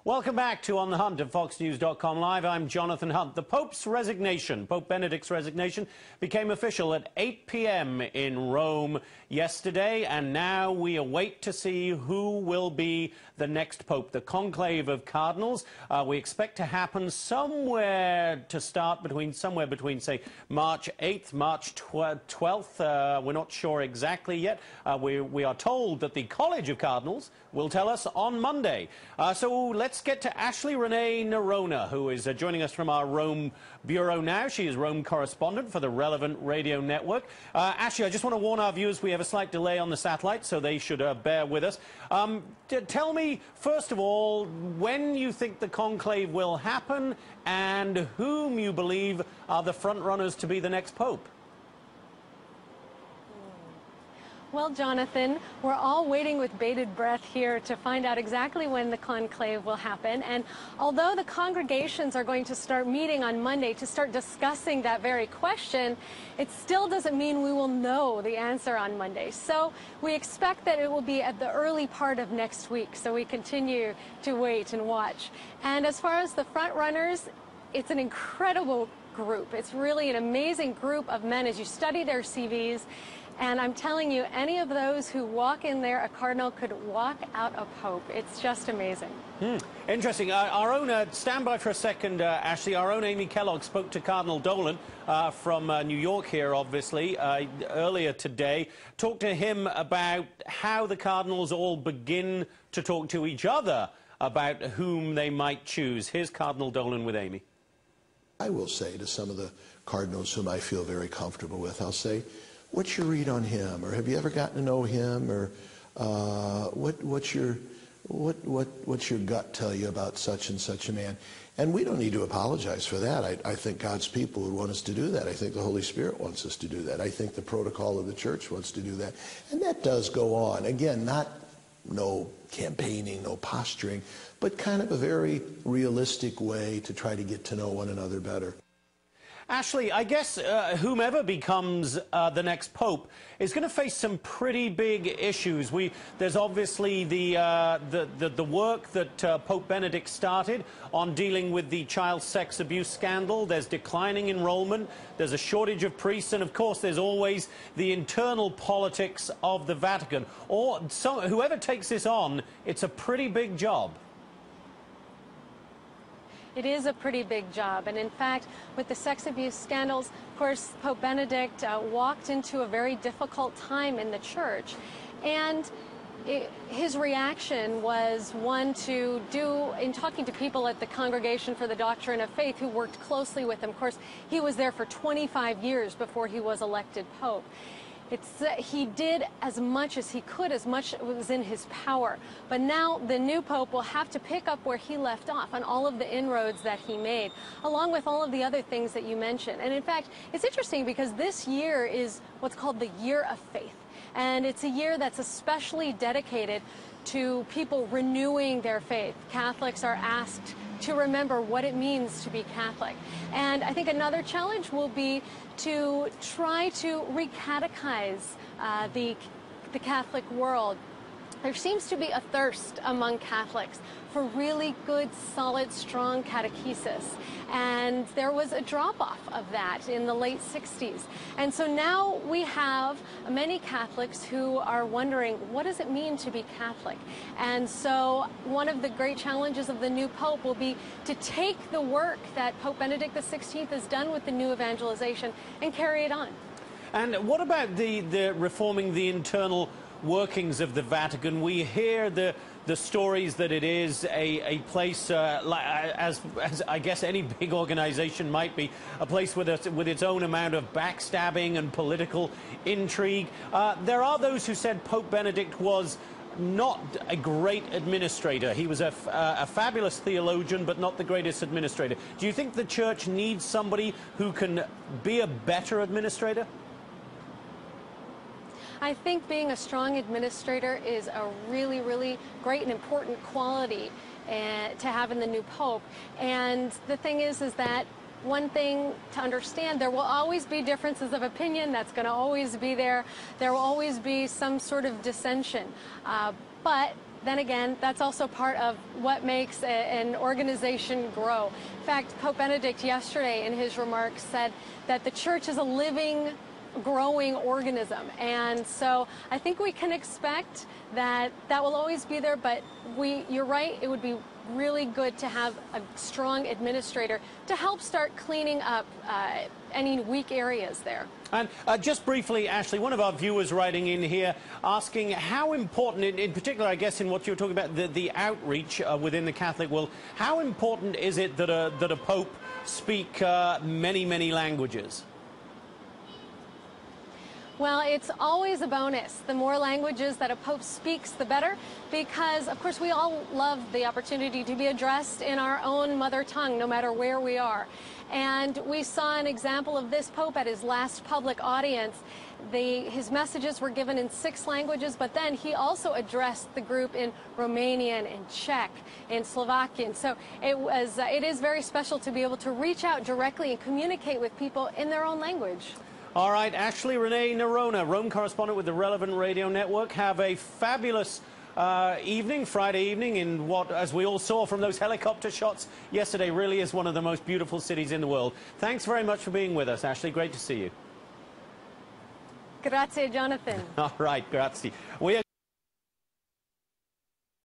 Welcome back to On the Hunt at FoxNews.com Live. I'm Jonathan Hunt. The Pope's resignation, Pope Benedict's resignation, became official at 8 p.m. in Rome yesterday, and now we await to see who will be the next Pope. The conclave of cardinals we expect to happen somewhere between, say, March 8th, March 12th. We're not sure exactly yet. We are told that the College of Cardinals will tell us on Monday. So let's get to Ashley Renee Noronha, who is joining us from our Rome bureau now. She is Rome correspondent for the relevant radio network. Ashley, I just want to warn our viewers we have a slight delay on the satellite, so they should bear with us. Tell me, first of all, when you think the conclave will happen and whom you believe are the front runners to be the next pope. Well, Jonathan, we're all waiting with bated breath here to find out exactly when the conclave will happen. And although the congregations are going to start meeting on Monday to start discussing that very question, it still doesn't mean we will know the answer on Monday. So we expect that it will be at the early part of next week. So we continue to wait and watch. And as far as the front runners, it's an incredible group. It's really an amazing group of men as you study their CVs. And I'm telling you, any of those who walk in there, a cardinal could walk out a pope. It's just amazing. Interesting. Our own, stand by for a second, Ashley. Our own Amy Kellogg spoke to Cardinal Dolan from New York here, obviously, earlier today. Talked to him about how the cardinals all begin to talk to each other about whom they might choose. Here's Cardinal Dolan with Amy. I will say to some of the cardinals whom I feel very comfortable with, I'll say, what's your read on him, or have you ever gotten to know him, or what's your gut tell you about such and such a man? And we don't need to apologize for that. I think God's people would want us to do that. I think the Holy Spirit wants us to do that. I think the protocol of the church wants to do that. And that does go on. Again, no campaigning, no posturing, but kind of a very realistic way to try to get to know one another better. Ashley, I guess whomever becomes the next pope is going to face some pretty big issues. There's obviously the work that Pope Benedict started on dealing with the child sex abuse scandal. There's declining enrollment. There's a shortage of priests. And, of course, there's always the internal politics of the Vatican. Whoever takes this on, it's a pretty big job. It is a pretty big job, and in fact, with the sex abuse scandals, of course, Pope Benedict walked into a very difficult time in the church, and his reaction was one to do, in talking to people at the Congregation for the Doctrine of Faith who worked closely with him. Of course, he was there for 25 years before he was elected Pope. He did as much as he could, as much as was in his power. But now the new Pope will have to pick up where he left off on all of the inroads that he made, along with all of the other things that you mentioned. And in fact, it's interesting because this year is what's called the Year of Faith. And it's a year that's especially dedicated to people renewing their faith. Catholics are asked to remember what it means to be Catholic. And I think another challenge will be to try to recatechize the Catholic world. There seems to be a thirst among Catholics for really good, solid, strong catechesis. And there was a drop-off of that in the late 60s. And so now we have many Catholics who are wondering, what does it mean to be Catholic? And so one of the great challenges of the new Pope will be to take the work that Pope Benedict XVI has done with the new evangelization and carry it on. And what about the reforming the internal workings of the Vatican? We hear the stories that it is a place, as I guess any big organization might be, a place with its own amount of backstabbing and political intrigue. There are those who said Pope Benedict was not a great administrator. He was a fabulous theologian, but not the greatest administrator. Do you think the church needs somebody who can be a better administrator? I think being a strong administrator is a really, really great and important quality to have in the new Pope. And the thing is that one thing to understand, there will always be differences of opinion. That's going to always be there. There will always be some sort of dissension. But then again, that's also part of what makes an organization grow. In fact, Pope Benedict yesterday in his remarks said that the church is a living, growing organism. And so I think we can expect that that will always be there, but you're right, it would be really good to have a strong administrator to help start cleaning up any weak areas there. And just briefly, Ashley, one of our viewers writing in here asking how important, in particular, I guess, in what you were talking about, the outreach within the Catholic world, how important is it that a pope speak many, many languages? Well, it's always a bonus. The more languages that a pope speaks, the better, because, of course, we all love the opportunity to be addressed in our own mother tongue, no matter where we are. And we saw an example of this pope at his last public audience. His messages were given in 6 languages, but then he also addressed the group in Romanian, in Czech, in Slovakian. So it is very special to be able to reach out directly and communicate with people in their own language. All right, Ashley Renee Noronha, Rome correspondent with the Relevant Radio Network. Have a fabulous evening, Friday evening, in what, as we all saw from those helicopter shots yesterday, really is one of the most beautiful cities in the world. Thanks very much for being with us, Ashley. Great to see you. Grazie, Jonathan. All right, grazie.